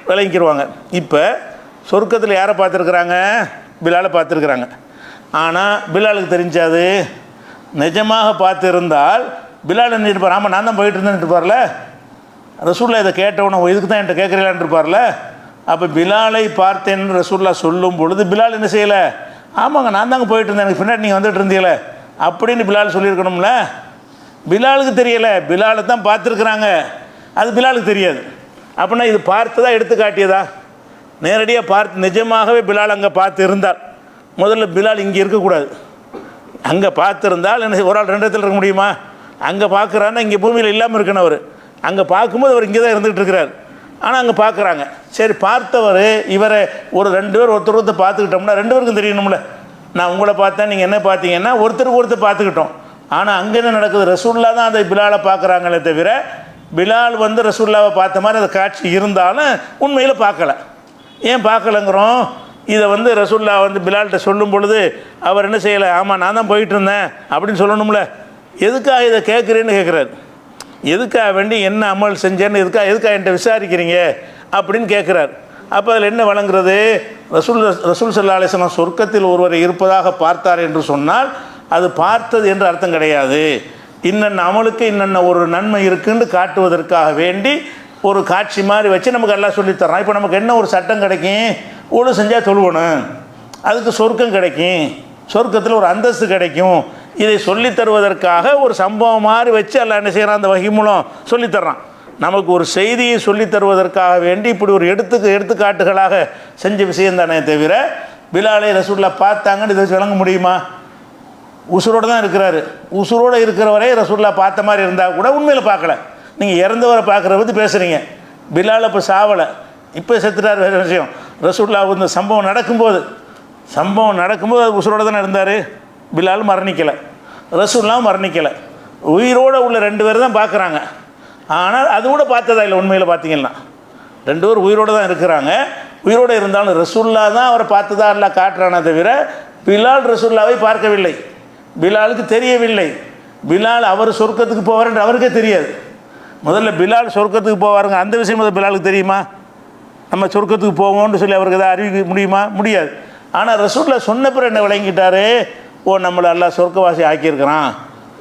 விளங்கிடுவாங்க. இப்போ சொர்க்கத்தில் யாரை பார்த்துருக்குறாங்க, பிலாலை பார்த்துருக்குறாங்க. ஆனால் பிலாலுக்கு தெரிஞ்சாது, நிஜமாக பார்த்துருந்தால் பிலால் என்ன இருப்பார், ஆமாம் நான் தான் போயிட்டு இருந்தேன்னு இருப்பார்ல. ரசூலுல்லாஹ் இதை கேட்டவன இதுக்கு தான் என்கிட்ட கேட்குறீங்களான்னு இருப்பார்ல. அப்போ பிலாலை பார்த்தேன்னு ரசூலுல்லாஹ் சொல்லும் பொழுது பிலால் என்ன செய்யலை, ஆமாங்க நான் தாங்க போயிட்டு இருந்தேன், எனக்கு பின்னாடி நீங்கள் வந்துட்டு இருந்தீங்களே அப்படின்னு பிலால் சொல்லியிருக்கணும்ல. பிலாலுக்கு தெரியலை, பிலாலை தான் பார்த்துருக்குறாங்க, அது பிலாலுக்கு தெரியாது. அப்படின்னா இது பார்த்ததா எடுத்து காட்டியதா? நேரடியாக பார்த்து நிஜமாகவே பிலால் அங்கே பார்த்து இருந்தால், முதல்ல பிலால் இங்கே இருக்கக்கூடாது. அங்கே பார்த்துருந்தால் என்ன, ஒரு ஆள் 2 இடத்துல இருக்க முடியுமா? அங்கே பார்க்குறான்னா இங்கே பூமியில் இல்லாமல் இருக்கணும். அவர் அங்கே பார்க்கும்போது அவர் இங்கே தான் இருந்துகிட்டு இருக்கிறார். ஆனால் அங்கே பார்க்குறாங்க. சரி, பார்த்தவர் இவரை ஒரு 2 பேர் ஒருத்தர் பார்த்துக்கிட்டோம்னா 2 பேருக்கும் தெரியணும்ல. நான் உங்களை பார்த்தேன், நீங்கள் என்ன பார்த்தீங்கன்னா ஒருத்தருக்கு ஒருத்தர் பார்த்துக்கிட்டோம். ஆனால் அங்கே என்ன நடக்குது, ரசூலுல்லாஹ் தான் அதை பிலாலை பார்க்குறாங்களே தவிர பிலால் ரசூலுல்லாவை பார்த்த மாதிரி அந்த காட்சி இருந்தாலும் உண்மையில் பார்க்கல. ஏன் பார்க்கலங்கிறோம், இதை ரசூலுல்லாஹ் பிலால்கிட்ட சொல்லும் பொழுது அவர் என்ன செய்யலை, ஆமாம் நான் தான் போயிட்டு இருந்தேன் அப்படின்னு சொல்லணும்ல. எதுக்காக இதை கேட்குறேன்னு கேட்குறாரு. எதுக்காக வேண்டி என்ன அமல் செஞ்சேன்னு எதுக்காக என்கிட்ட விசாரிக்கிறீங்க அப்படின்னு கேட்குறாரு. அப்போ அதில் என்ன வழங்குறது, ரசூல் ஸல்லல்லாஹு அலைஹி வஸல்லம் சொர்க்கத்தில் ஒருவரை இருப்பதாக பார்த்தார் என்று சொன்னால் அது பார்த்தது என்று அர்த்தம் கிடையாது. இன்னென்ன அமலுக்கு இன்னென்ன ஒரு நன்மை இருக்குன்னு காட்டுவதற்காக வேண்டி ஒரு காட்சி மாதிரி வச்சு நமக்கு எல்லாம் சொல்லித்தரோம். இப்போ நமக்கு என்ன ஒரு சட்டம் கிடைக்கும், ஒழு செஞ்சால் தொழுவணும், அதுக்கு சொர்க்கம் கிடைக்கும், சொர்க்கத்தில் ஒரு அந்தஸ்து கிடைக்கும். இதை சொல்லித் தருவதற்காக ஒரு சம்பவம் மாதிரி வச்சு எல்லாம் என்ன செய்கிறான், அந்த வகை மூலம் சொல்லித்தர்றான். நமக்கு ஒரு செய்தியை சொல்லித் தருவதற்காக வேண்டி இப்படி ஒரு எடுத்துக்காட்டுகளாக செஞ்ச விஷயம் தானே தவிர பிலாலை ரசூலுல்லாஹ் பார்த்தாங்கன்னு இதை வச்சு விளங்க முடியுமா? உசுரோடு தான் இருக்கிறாரு. உசுரோடு இருக்கிறவரை ரசூலுல்லாஹ் பார்த்த மாதிரி இருந்தால் கூட உண்மையில் பார்க்கல. நீங்கள் இறந்தவரை பார்க்குறத பற்றி பேசுகிறீங்க. பிலால் இப்போ சாவலை, இப்போ செத்துட்டார், வேறு விஷயம். ரசூலுல்லாஹ் இந்த சம்பவம் நடக்கும்போது அது உசுரோடு தானே இருந்தார். பிலால் மரணிக்கலை, ரசூலுல்லாஹ் மரணிக்கலை. உயிரோடு உள்ள 2 பேர் தான் பார்க்குறாங்க. ஆனால் அது கூட பார்த்ததா இல்லை. உண்மையில் பார்த்தீங்கன்னா 2 பேர் உயிரோடு தான் இருக்கிறாங்க. உயிரோடு இருந்தாலும் ரசூலுல்லாஹ் தான் அவரை பார்த்ததா இல்லை காட்டுறானே தவிர பிலால் ரசூலுல்லாவை பார்க்கவில்லை. பிலாலுக்கு தெரியவில்லை. பிலால் அவர் சொர்க்கத்துக்கு போவார் என்று அவருக்கே தெரியாது. முதல்ல பிலால் சொர்க்கத்துக்கு போவாருங்க, அந்த விஷயம் முதல்ல பிலாலுக்கு தெரியுமா? நம்ம சொர்க்கத்துக்கு போவோம்னு சொல்லி அவருக்கு எதாவது அறிவிக்க முடியுமா? முடியாது. ஆனால் ரசூலுல்லாஹ் சொன்ன பிறகு என்ன விளங்கிட்டாரு? ஓ, நம்மளை அல்லாஹ் சொர்க்கவாசி ஆக்கியிருக்கிறான்,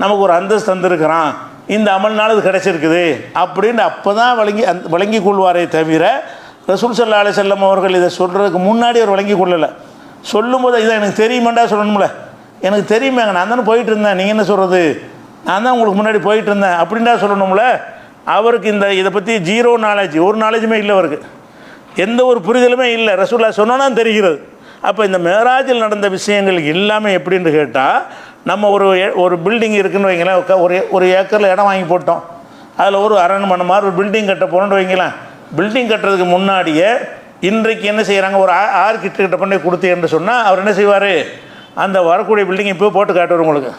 நமக்கு ஒரு அந்தஸ்து தந்திருக்கிறான், இந்த அமல்னால இது கிடச்சிருக்குது அப்படின்னு அப்போ தான் வழங்கி கொள்வாரே தவிர ரசூல் ஸல்லல்லாஹு அலைஹி வஸல்லம் அவர்கள் இதை சொல்கிறதுக்கு முன்னாடி அவர் வழங்கி கொள்ளலை. சொல்லும்போது இதை எனக்கு தெரியுமாண்டா சொல்லணும்ல, எனக்கு தெரியுமாங்க, நான் தானே போயிட்டு இருந்தேன், நீங்கள் என்ன சொல்கிறது, நான் தான் உங்களுக்கு முன்னாடி போயிட்டு இருந்தேன் அப்படின்டா சொல்லணும்ல. அவருக்கு இதை பற்றி ஜீரோ நாலேஜ், ஒரு நாலேஜுமே இல்லை, அவருக்கு எந்த ஒரு புரிதலுமே இல்லை. ரசூலுல்லாஹ் சொன்னோன்னா தெரிகிறது. அப்போ இந்த மேராஜில் நடந்த விஷயங்கள் எல்லாமே எப்படின்னு கேட்டால், நம்ம ஒரு பில்டிங் இருக்குதுன்னு வைங்களேன், ஒரு ஏக்கரில் இடம் வாங்கி போட்டோம், அதில் ஒரு அரண்மனை மாதிரி ஒரு பில்டிங் கட்ட போகணுன்னு வைங்களேன். பில்டிங் கட்டுறதுக்கு முன்னாடியே இன்றைக்கு என்ன செய்கிறாங்க, ஒரு ஆர்கிடெக்ட் பண்ணி கொடுத்து என்று சொன்னால் அவர் என்ன செய்வார், அந்த வரக்கூடிய பில்டிங் இப்போ போட்டு காட்டுவார் உங்களுக்கு.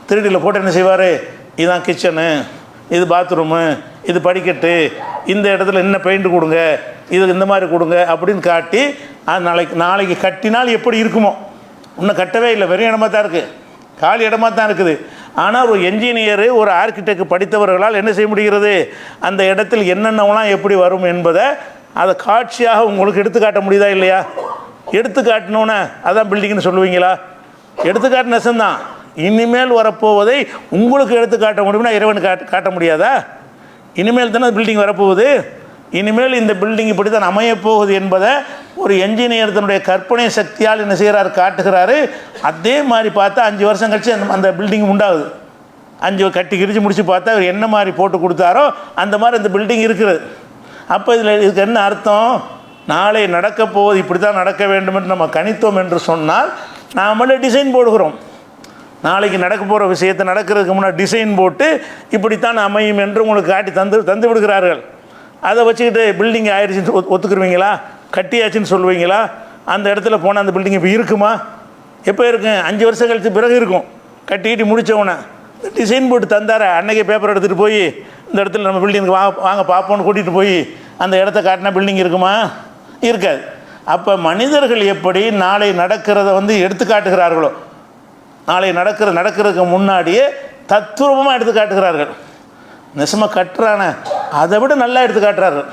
3Dயில் போட்டு என்ன செய்வார், இதுதான் கிச்சனு, இது பாத்ரூமு, இது படிக்கட்டு, இந்த இடத்துல என்ன பெயிண்ட் கொடுங்க, இது இந்த மாதிரி கொடுங்க அப்படின்னு காட்டி, அது நாளைக்கு கட்டினால் எப்படி இருக்குமோ, இன்னும் கட்டவே இல்லை, வெறும் இடமா தான் இருக்குது, காலி இடமா தான் இருக்குது. ஆனால் ஒரு என்ஜினியரு, ஒரு ஆர்கிடெக்ட் படித்தவர்களால் என்ன செய்ய முடிகிறது, அந்த இடத்தில் என்னென்னலாம் எப்படி வரும் என்பதை அதை காட்சியாக உங்களுக்கு எடுத்துக்காட்ட முடியுதா இல்லையா? எடுத்துக்காட்டினோன்னே அதான் பில்டிங்னு சொல்லுவீங்களா? எடுத்துக்காட்டு நெசந்தான். இனிமேல் வரப்போவதை உங்களுக்கு எடுத்துக்காட்ட முடியும்னா இறைவனுக்கு காட்ட முடியாதா? இனிமேல் தானே பில்டிங் வரப்போகுது, இனிமேல் இந்த பில்டிங் இப்படி தான் அமையப்போகுது என்பதை ஒரு என்ஜினியர் தன்னுடைய கற்பனை சக்தியால் என்ன செய்கிறார், காட்டுகிறாரு. அதே மாதிரி பார்த்தா 5 வருஷம் கழிச்சு அந்த பில்டிங் உண்டாகுது. 5 கட்டி கிழிச்சு முடிச்சு பார்த்தா அவர் என்ன மாதிரி போட்டு கொடுத்தாரோ அந்த மாதிரி அந்த பில்டிங் இருக்கிறது. அப்போ இதுக்கு என்ன அர்த்தம், நாளை நடக்கப் போவது இப்படி தான் நடக்க வேண்டும் என்று நம்ம கணித்தோம் என்று சொன்னால் நாமளே டிசைன் போடுகிறோம். நாளைக்கு நடக்க போகிற விஷயத்தை நடக்கிறதுக்கு முன்னாடி டிசைன் போட்டு இப்படித்தான் அமையும் என்று உங்களுக்கு காட்டி தந்து விடுகிறார்கள். அதை வச்சுக்கிட்டு பில்டிங் ஆயிடுச்சுன்னு ஒத்துக்குருவீங்களா? கட்டியாச்சுன்னு சொல்லுவீங்களா? அந்த இடத்துல போனால் அந்த பில்டிங் இப்போ இருக்குமா? எப்போ இருக்கும்? 5 வருஷம் கழித்து பிறகு இருக்கும். கட்டிக்கிட்டு முடித்தவொன்னே டிசைன் போட்டு தந்தார அன்றைக்கே பேப்பர் எடுத்துகிட்டு போய் இந்த இடத்துல நம்ம பில்டிங்க்கு வாங்க பார்ப்போன்னு கூட்டிகிட்டு போய் அந்த இடத்த காட்டினா பில்டிங் இருக்குமா? இருக்காது. அப்போ மனிதர்கள் எப்படி நாளை நடக்கிறத எடுத்து காட்டுகிறார்களோ, நாளை நடக்கிறதுக்கு முன்னாடியே தத்துரூபமாக எடுத்து காட்டுகிறார்கள். நெசமாக கட்டுறான அதை விட நல்லா எடுத்து காட்டுறார்கள்.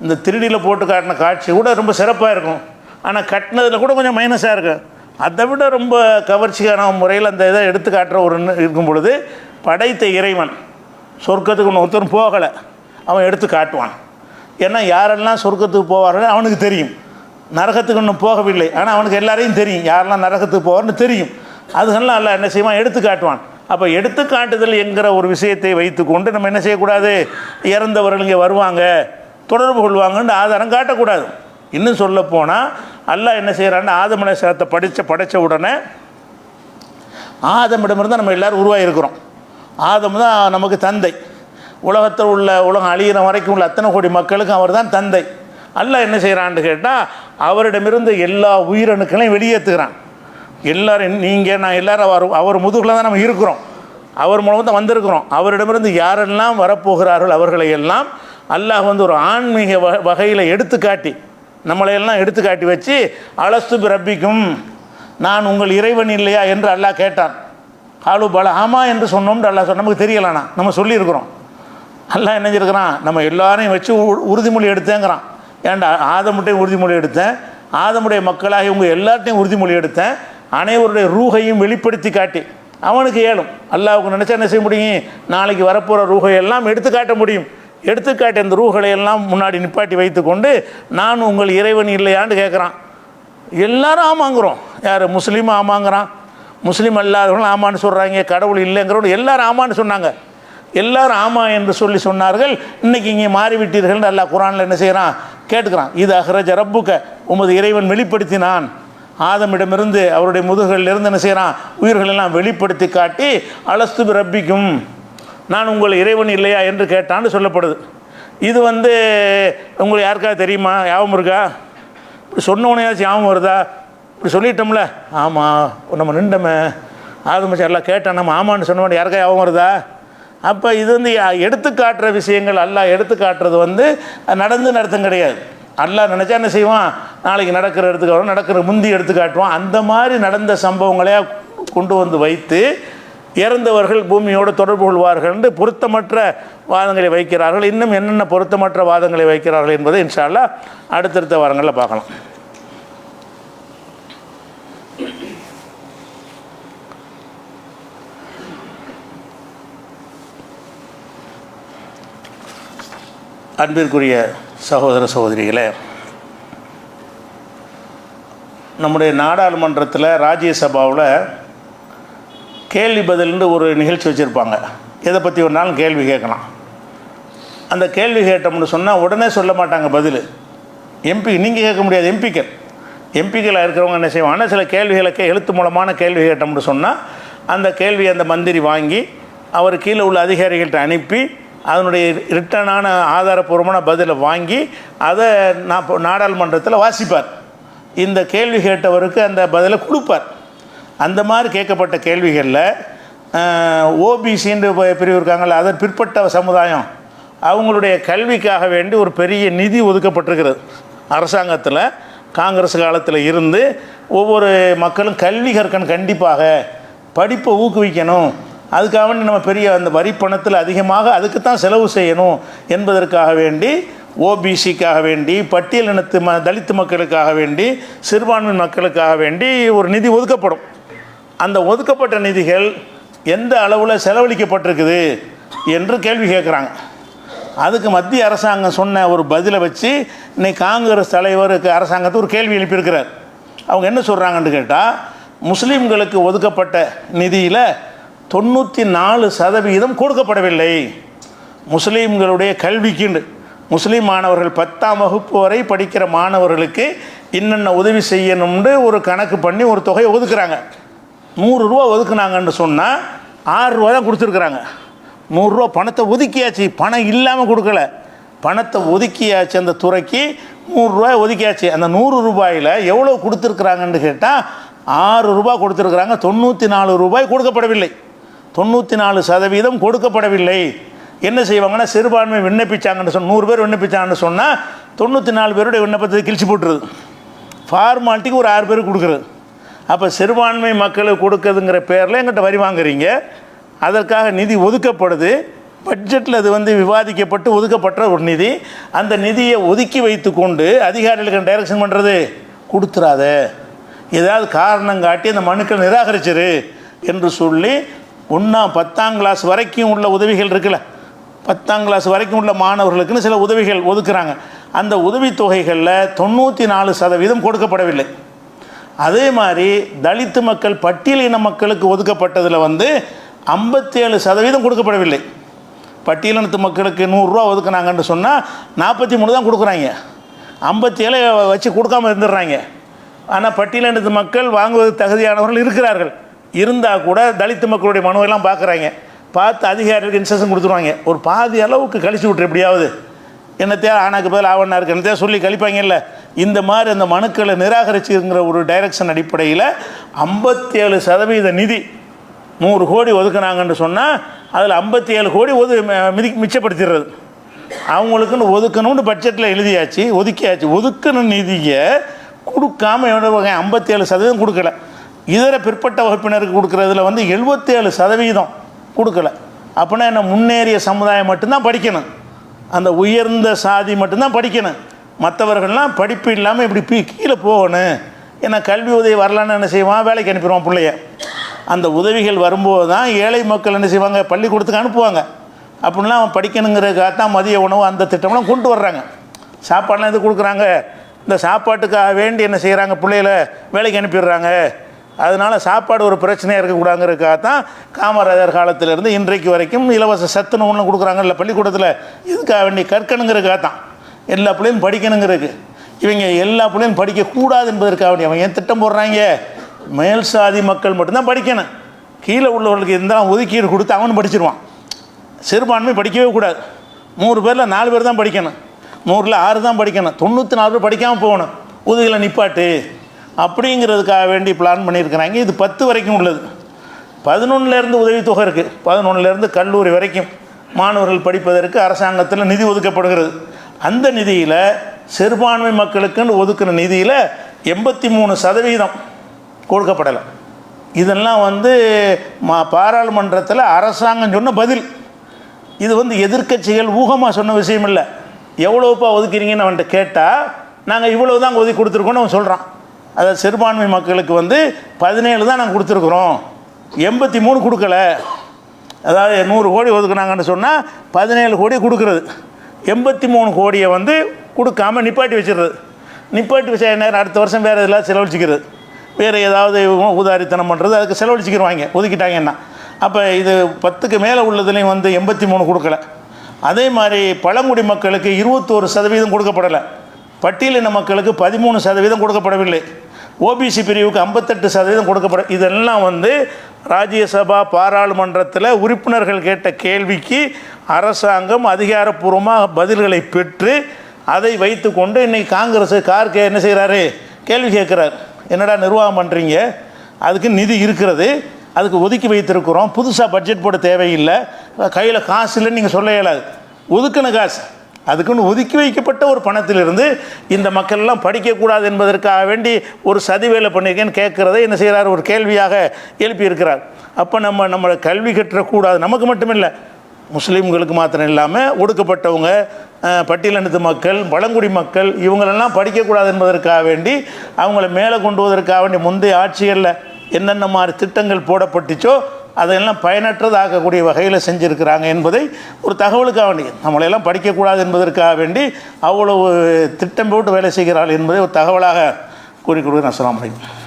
இந்த 3Dயில் போட்டு காட்டின காட்சி கூட ரொம்ப சிறப்பாக இருக்கும், ஆனால் கட்டினதில் கூட கொஞ்சம் மைனஸாக இருக்கும். அதை விட ரொம்ப கவர்ச்சியான முறையில் அந்த இதை எடுத்து காட்டுற ஒரு இருக்கும் பொழுது படைத்த இறைவன் சொர்க்கத்துக்கு ஒருத்தரும் போகலை, அவன் எடுத்து காட்டுவான். ஏன்னா யாரெல்லாம் சொர்க்கத்துக்கு போவார்கள் அவனுக்கு தெரியும், நரகத்துக்கு இன்னும் போகவில்லை, ஆனால் அவனுக்கு எல்லாரையும் தெரியும் யாரெல்லாம் நரகத்துக்கு போவார்னு தெரியும். அதுகெல்லாம் அல்ல என்ன செய்வான், எடுத்து காட்டுவான். அப்போ எடுத்து காட்டுதல் என்கிற ஒரு விஷயத்தை வைத்து கொண்டு நம்ம என்ன செய்யக்கூடாது, இறந்தவர்கள் இங்கே வருவாங்க தொடர்பு கொள்வாங்கன்னு ஆதாரம் காட்டக்கூடாது. இன்னும் சொல்ல போனால் அல்லாஹ் என்ன செய்கிறான்னு ஆதம் அலைஹிஸ்ஸலாத்தை படைத்த உடனே ஆதமிடமிருந்து நம்ம எல்லோரும் உருவாகிருக்கிறோம். ஆதம் தான் நமக்கு தந்தை. உலகத்தில் உலகம் அழியிற வரைக்கும் உள்ள அத்தனை கோடி மக்களுக்கும் அவர் தான் தந்தை. அல்லாஹ் என்ன செய்கிறான்னு கேட்டால் அவரிடமிருந்து எல்லா உயிரணுக்களையும் வெளியேற்றுகிறான். எல்லோரும் நீங்கள் நான் எல்லோரும் அவர் முதுகில் தான் நம்ம இருக்கிறோம், அவர் மூலமாக தான் வந்திருக்கிறோம். அவரிடமிருந்து யாரெல்லாம் வரப்போகிறார்கள் அவர்களை எல்லாம் அல்லாஹ் ஒரு ஆன்மீக வகையில் எடுத்துக்காட்டி நம்மளையெல்லாம் எடுத்துக்காட்டி வச்சு அலஸ்து பிரப்பிக்கும், நான் உங்கள் இறைவன் இல்லையா என்று அல்லாஹ் கேட்டான். காலு பல ஆமா என்று சொன்னோம்னு அல்லாஹ் நமக்கு தெரியலானா, நம்ம சொல்லியிருக்கிறோம். அல்லாஹ் என்ன செஞ்சிருக்கிறான், நம்ம எல்லாரையும் வச்சு உறுதிமொழி எடுத்தேங்கிறான். ஏன்டா ஆதமுட்டையும் உறுதிமொழி எடுத்தேன், ஆதமுடைய மக்களாக இவங்க எல்லார்ட்டையும் உறுதிமொழி எடுத்தேன், அனைவருடைய ரூஹையும் வெளிப்படுத்தி காட்டி அவனுக்கு ஏழும். அல்லாஹ்வுக்கு நினச்சா என்ன செய்ய முடியும், நாளைக்கு வரப்போகிற ரூஹையெல்லாம் எடுத்துக்காட்ட முடியும். எடுத்துக்காட்டி அந்த ரூஹ்களை எல்லாம் முன்னாடி நிப்பாட்டி வைத்து கொண்டு நான் உங்கள் இறைவன் இல்லையான்னு கேட்குறான். எல்லாரும் ஆமாங்கிறோம். யார் முஸ்லீமும் ஆமாங்கிறான், முஸ்லீம் அல்லாதவர்களும் ஆமான்னு சொல்கிறாங்க, கடவுள் இல்லைங்கிறவங்க எல்லாரும் ஆமான்னு சொன்னாங்க. எல்லாரும் ஆமா என்று சொன்னார்கள். இன்றைக்கி இங்கே மாறிவிட்டீர்கள் அல்லாஹ் குர்ஆனில் என்ன செய்கிறான், கேட்டுக்கிறான். இது அஹ்ரஜ ரப்புக்க, உமது இறைவன் வெளிப்படுத்தினான் ஆதமிடமிருந்து அவருடைய முதுகளிலிருந்து என்ன செய்கிறான், உயிர்களெல்லாம் வெளிப்படுத்தி காட்டி அலஸ்து பி ரப்பிக்கும், நான் உங்கள் இறைவன் இல்லையா என்று கேட்டான்னு சொல்லப்படுது. இது உங்களுக்கு யாருக்காவது தெரியுமா, ஞாபகம் இருக்கா? இப்படி சொன்னவனையாச்சும் ஞாபகம் வருதா? இப்படி சொல்லிட்டோம்ல, ஆமாம் நம்ம நின்றமே ஆதம் எல்லாம் கேட்டான், நம்ம ஆமான்னு சொன்னவன் யாருக்கா ஞாபகம் வருதா? அப்போ இது எடுத்து காட்டுற விஷயங்கள் அல்லாஹ் எடுத்து காட்டுறது நடந்து அர்த்தம் கிடையாது. அல்லாஹ் நினச்சா என்ன செய்வான், நாளைக்கு நடக்கிற எடுத்துக்காட்டுவோம், நடக்கிற முந்தி எடுத்து காட்டுவான். அந்த மாதிரி நடந்த சம்பவங்களையாக கொண்டு வைத்து இறந்தவர்கள் பூமியோடு தொடர்பு கொள்வார்கள் என்று பொருத்தமற்ற வாதங்களை வைக்கிறார்கள். இன்னும் என்னென்ன பொருத்தமற்ற வாதங்களை வைக்கிறார்கள் என்பதை இன்ஷா அல்லாஹ் அடுத்தடுத்த வாரங்களில் பார்க்கலாம். அன்பிற்குரிய சகோதர சகோதரிகளே, நம்முடைய நாடாளுமன்றத்தில் ராஜ்யசபாவில் கேள்வி பதில்னு ஒரு நிகழ்ச்சி வச்சுருப்பாங்க. எதை பற்றி ஒரு நாள் கேள்வி கேட்கலாம். அந்த கேள்வி கேட்டோம்னு சொன்னால் உடனே சொல்ல மாட்டாங்க பதில். நீங்கள் கேட்க முடியாது. எம்பிக்களாக இருக்கிறவங்க என்ன செய்வாங்கன்னா, சில கேள்விகளை எழுத்து மூலமான கேள்வி கேட்டோம்னு சொன்னால் அந்த கேள்வியை அந்த மந்திரி வாங்கி அவர் கீழே உள்ள அதிகாரிகள்கிட்ட அனுப்பி அதனுடைய ரிட்டனான ஆதாரப்பூர்வமான பதிலை வாங்கி அதை நாடாளுமன்றத்தில் வாசிப்பார். இந்த கேள்வி கேட்டவருக்கு அந்த பதிலை கொடுப்பார். அந்த மாதிரி கேட்கப்பட்ட கேள்விகளில் ஓபிசின்னு பிரிவு இருக்காங்கள்ல, அதன் பிற்பட்ட சமுதாயம், அவங்களுடைய கல்விக்காக வேண்டி ஒரு பெரிய நிதி ஒதுக்கப்பட்டிருக்கிறது அரசாங்கத்தில். காங்கிரஸ் காலத்தில் இருந்து ஒவ்வொரு மக்களும் கல்வி கற்கணும், கண்டிப்பாக படிப்பை ஊக்குவிக்கணும், அதுக்காக வேண்டி நம்ம பெரிய அந்த வரி பணத்தில் அதிகமாக அதுக்கு தான் செலவு செய்யணும் என்பதற்காக வேண்டி ஓபிசிக்காக வேண்டி, பட்டியல் இனத்து தலித்து மக்களுக்காக வேண்டி, சிறுபான்மை மக்களுக்காக வேண்டி ஒரு நிதி ஒதுக்கப்படும். அந்த ஒதுக்கப்பட்ட நிதிகள் எந்த அளவில் செலவழிக்கப்பட்டிருக்குது என்று கேள்வி கேட்குறாங்க. அதுக்கு மத்திய அரசாங்கம் சொன்ன ஒரு பதிலை வச்சு இன்னைக்கு காங்கிரஸ் தலைவருக்கு அரசாங்கத்தை ஒரு கேள்வி எழுப்பியிருக்கிறார். அவங்க என்ன சொல்கிறாங்கன்னு கேட்டால், முஸ்லீம்களுக்கு ஒதுக்கப்பட்ட நிதியில் 94% கொடுக்கப்படவில்லை. முஸ்லீம்களுடைய கல்விக்குண்டு முஸ்லீம் மாணவர்கள் 10ஆம் வகுப்பு வரை படிக்கிற மாணவர்களுக்கு இன்னென்ன உதவி செய்யணும்னு ஒரு கணக்கு பண்ணி ஒரு தொகையை ஒதுக்குறாங்க. 100 ரூபா ஒதுக்குனாங்கன்னு சொன்னால் 6 ரூபா தான் கொடுத்துருக்குறாங்க. 100 ரூபா பணத்தை ஒதுக்கியாச்சு, பணம் இல்லாமல் கொடுக்கல, பணத்தை ஒதுக்கியாச்சு. அந்த துறைக்கு 100 ரூபாய் ஒதுக்கியாச்சு. அந்த 100 ரூபாயில் எவ்வளோ கொடுத்துருக்குறாங்கன்னு கேட்டால் 6 ரூபா கொடுத்துருக்குறாங்க. 94 ரூபாய் கொடுக்கப்படவில்லை. 94% கொடுக்கப்படவில்லை. என்ன செய்வாங்கன்னா, சிறுபான்மை விண்ணப்பிச்சாங்கன்னு சொன்னால் 100 பேர் விண்ணப்பிச்சாங்கன்னு சொன்னால் 94 பேருடைய விண்ணப்பத்தை கிழிச்சு போட்டுருது. ஃபார்மாலிட்டிக்கு ஒரு 6 பேருக்கு கொடுக்குறது. அப்போ சிறுபான்மை மக்களுக்கு கொடுக்குறதுங்கிற பேரில் எங்கிட்ட வரி வாங்குறீங்க, அதற்காக நிதி ஒதுக்கப்படுது. பட்ஜெட்டில் அது விவாதிக்கப்பட்டு ஒதுக்கப்பட்ட ஒரு நிதி. அந்த நிதியை ஒதுக்கி வைத்து கொண்டு அதிகாரிகளுக்கு டைரக்ஷன் பண்ணுறது, கொடுத்துறாத, ஏதாவது காரணம் காட்டி அந்த மனுக்கள் நிராகரிச்சிரு என்று சொல்லி 10ஆம் கிளாஸ் வரைக்கும் உள்ள உதவிகள் இருக்குல்ல, 10ஆம் கிளாஸ் வரைக்கும் உள்ள மாணவர்களுக்குன்னு சில உதவிகள் ஒதுக்குறாங்க. அந்த உதவித்தொகைகளில் 94% கொடுக்கப்படவில்லை. அதே மாதிரி தலித்து மக்கள், பட்டியலின மக்களுக்கு ஒதுக்கப்பட்டதில் 57% கொடுக்கப்படவில்லை. பட்டியலினத்து மக்களுக்கு 100 ரூபா ஒதுக்குனாங்கன்னு சொன்னால் 43 தான் கொடுக்குறாங்க, 57 வச்சு கொடுக்காமல் இருந்துடுறாங்க. ஆனால் பட்டியலினத்து மக்கள் வாங்குவது தகுதியானவர்கள் இருக்கிறார்கள். இருந்தால் கூட தலித்து மக்களுடைய மனுவெல்லாம் பார்க்குறாங்க. பார்த்து அதிகாரிகளுக்கு இன்ஸ்ட்ரக்ஷன் கொடுத்துருவாங்க, ஒரு பாதி அளவுக்கு கழிச்சு விட்ரு, எப்படியாவது என்னத்தையா ஆனாக்கு பதில் ஆவணா இருக்கு என்னத்தையா சொல்லி கழிப்பாங்கல்ல. இந்த மாதிரி அந்த மனுக்களை நிராகரிச்சுங்கிற ஒரு டைரக்ஷன் அடிப்படையில் 57% நிதி 100 கோடி ஒதுக்குனாங்கன்னு சொன்னால் அதில் 57 கோடி மிச்சப்படுத்திடுறது. அவங்களுக்குன்னு ஒதுக்கணும்னு பட்ஜெட்டில் எழுதியாச்சு, ஒதுக்கியாச்சு. ஒதுக்கணும் நிதியை கொடுக்காமல் எவ்வளோ 57% கொடுக்கல. இதர பிற்பட்ட வகுப்பினருக்கு கொடுக்குறதுல 77% கொடுக்கல. அப்படின்னா என்ன, முன்னேறிய சமுதாயம் மட்டும்தான் படிக்கணும், அந்த உயர்ந்த சாதி மட்டும்தான் படிக்கணும். மற்றவர்கள்லாம் படிப்பு இல்லாமல் இப்படி கீழே போகணும். ஏன்னா கல்வி உதவி வரலான்னு என்ன செய்வான், வேலைக்கு அனுப்பிடுவான் பிள்ளைய. அந்த உதவிகள் வரும்போது தான் ஏழை மக்கள் என்ன செய்வாங்க, பள்ளிக்கூடத்துக்கு அனுப்புவாங்க. அப்படின்லாம் அவன் படிக்கணுங்கிறதுக்காக தான் மதிய உணவு அந்த திட்டம்லாம் கொண்டு வர்றாங்க. சாப்பாடெலாம் எது கொடுக்குறாங்க, இந்த சாப்பாட்டுக்காக வேண்டி என்ன செய்கிறாங்க, பிள்ளைகளை வேலைக்கு அனுப்பிடுறாங்க. அதனால் சாப்பாடு ஒரு பிரச்சனையாக இருக்கக்கூடாதுங்கிறதுக்காக தான் காமராஜர் காலத்திலேருந்து இன்றைக்கு வரைக்கும் இலவச சத்துணவு ஒன்று கொடுக்குறாங்கல்ல பள்ளிக்கூடத்தில். இதுக்காக வேண்டி கற்கணுங்கிறதுக்காக தான், எல்லா பிள்ளையும் படிக்கணுங்கிறதுக்கு. இவங்க எல்லா பிள்ளையும் படிக்கக்கூடாது என்பதற்காக வேண்டி அவங்க ஏன் திட்டம் போடுறாங்க, மேல் சாதி மக்கள் மட்டும்தான் படிக்கணும், கீழே உள்ளவர்களுக்கு இருந்தாலும் ஒதுக்கீடு கொடுத்து அவனும் படிச்சிருவான். சிறுபான்மை படிக்கவே கூடாது. 100 பேரில் 4 பேர் தான் படிக்கணும், 100ல் 6 தான் படிக்கணும், 94 பேர் படிக்காமல் போகணும். உதவிகளை நிப்பாட்டு அப்படிங்கிறதுக்காக வேண்டி பிளான் பண்ணியிருக்கிறாங்க. இது 10 வரைக்கும் உள்ளது. 11லேருந்து உதவித்தொகை இருக்குது. 11லேருந்து கல்லூரி வரைக்கும் மாணவர்கள் படிப்பதற்கு அரசாங்கத்தில் நிதி ஒதுக்கப்படுகிறது. அந்த நிதியில் சிறுபான்மை மக்களுக்குன்னு ஒதுக்குற நிதியில் 83% கொடுக்கப்படலை. இதெல்லாம் வந்து பாராளுமன்றத்தில் அரசாங்கம் சொன்ன பதில். இது வந்து எதிர்க்கட்சிகள் ஊகமாக சொன்ன விஷயம் இல்லை. எவ்வளோப்பா ஒதுக்கிறீங்கன்னு அவன்கிட்ட கேட்டால் நாங்கள் இவ்வளோ தான் ஒதுக்கி கொடுத்துருக்கோன்னு அவன் சொல்கிறான். அதாவது சிறுபான்மை மக்களுக்கு வந்து 17 தான் நாங்கள் கொடுத்துருக்குறோம், 83 கொடுக்கல. அதாவது 100 கோடி ஒதுக்குனாங்கன்னு சொன்னால் 17 கோடி கொடுக்குறது, 83 கோடியை வந்து கொடுக்காமல் நிப்பாட்டி வச்சிடுறது. நிப்பாட்டி வச்ச நேரம் அடுத்த வருஷம் வேறு எதாவது செலவழிச்சிக்கிறது, வேறு ஏதாவது ஊதாரித்தனம் பண்ணுறது, அதுக்கு செலவழிச்சிக்கிடுவாங்க ஒதுக்கிட்டாங்கன்னா. அப்போ இது 10க்கு மேலே உள்ளதுலேயும் வந்து 83 கொடுக்கல. அதே மாதிரி பழங்குடி மக்களுக்கு 21% கொடுக்கப்படலை, பட்டியலின மக்களுக்கு 13% கொடுக்கப்படவில்லை, ஓபிசி பிரிவுக்கு 58% கொடுக்கப்பட. இதெல்லாம் வந்து ராஜ்யசபா பாராளுமன்றத்தில் உறுப்பினர்கள் கேட்ட கேள்விக்கு அரசாங்கம் அதிகாரப்பூர்வமாக பதில்களை பெற்று அதை வைத்து கொண்டு இன்றைக்கி காங்கிரஸ் கார்கே என்ன செய்கிறாரு, கேள்வி கேட்குறார். என்னடா நிர்வாகம் பண்ணுறீங்க, அதுக்கு நிதி இருக்கிறது, அதுக்கு ஒதுக்கி வைத்திருக்கிறோம், புதுசாக பட்ஜெட் போட தேவையில்லை, கையில் காசு இல்லைன்னு நீங்கள் சொல்ல இயலாது. ஒதுக்கின காசு, அதுக்குன்னு ஒதுக்கி வைக்கப்பட்ட ஒரு பணத்திலிருந்து இந்த மக்கள்லாம் படிக்கக்கூடாது என்பதற்காக வேண்டி ஒரு சதி வேலை பண்ணியிருக்கேன்னு கேட்குறதை என்ன செய்கிறார், ஒரு கேள்வியாக எழுப்பியிருக்கிறார். அப்போ நம்ம கல்வி கற்றக்கூடாது, நமக்கு மட்டுமில்லை, முஸ்லீம்களுக்கு மாத்திரம் இல்லாமல் ஒடுக்கப்பட்டவங்க, பட்டியலினத்து மக்கள், பழங்குடி மக்கள், இவங்களெல்லாம் படிக்கக்கூடாது என்பதற்காக வேண்டி அவங்கள மேலே கொண்டு வருவதற்காக வேண்டி முந்தைய ஆட்சிகளில் என்னென்ன மாதிரி திட்டங்கள் போடப்பட்டுச்சோ அதெல்லாம் பயனற்றதாகக்கூடிய வகையில் செஞ்சுருக்கிறாங்க என்பதை ஒரு தகவலுக்காக வேண்டி, நம்மளையெல்லாம் படிக்கக்கூடாது என்பதற்காக வேண்டி அவ்வளவு திட்டம் போட்டு வேலை செய்கிறார்கள் என்பதை ஒரு தகவலாக கூறிக்கொள்கிறேன். அஸ்ஸலாமு அலைக்கும்.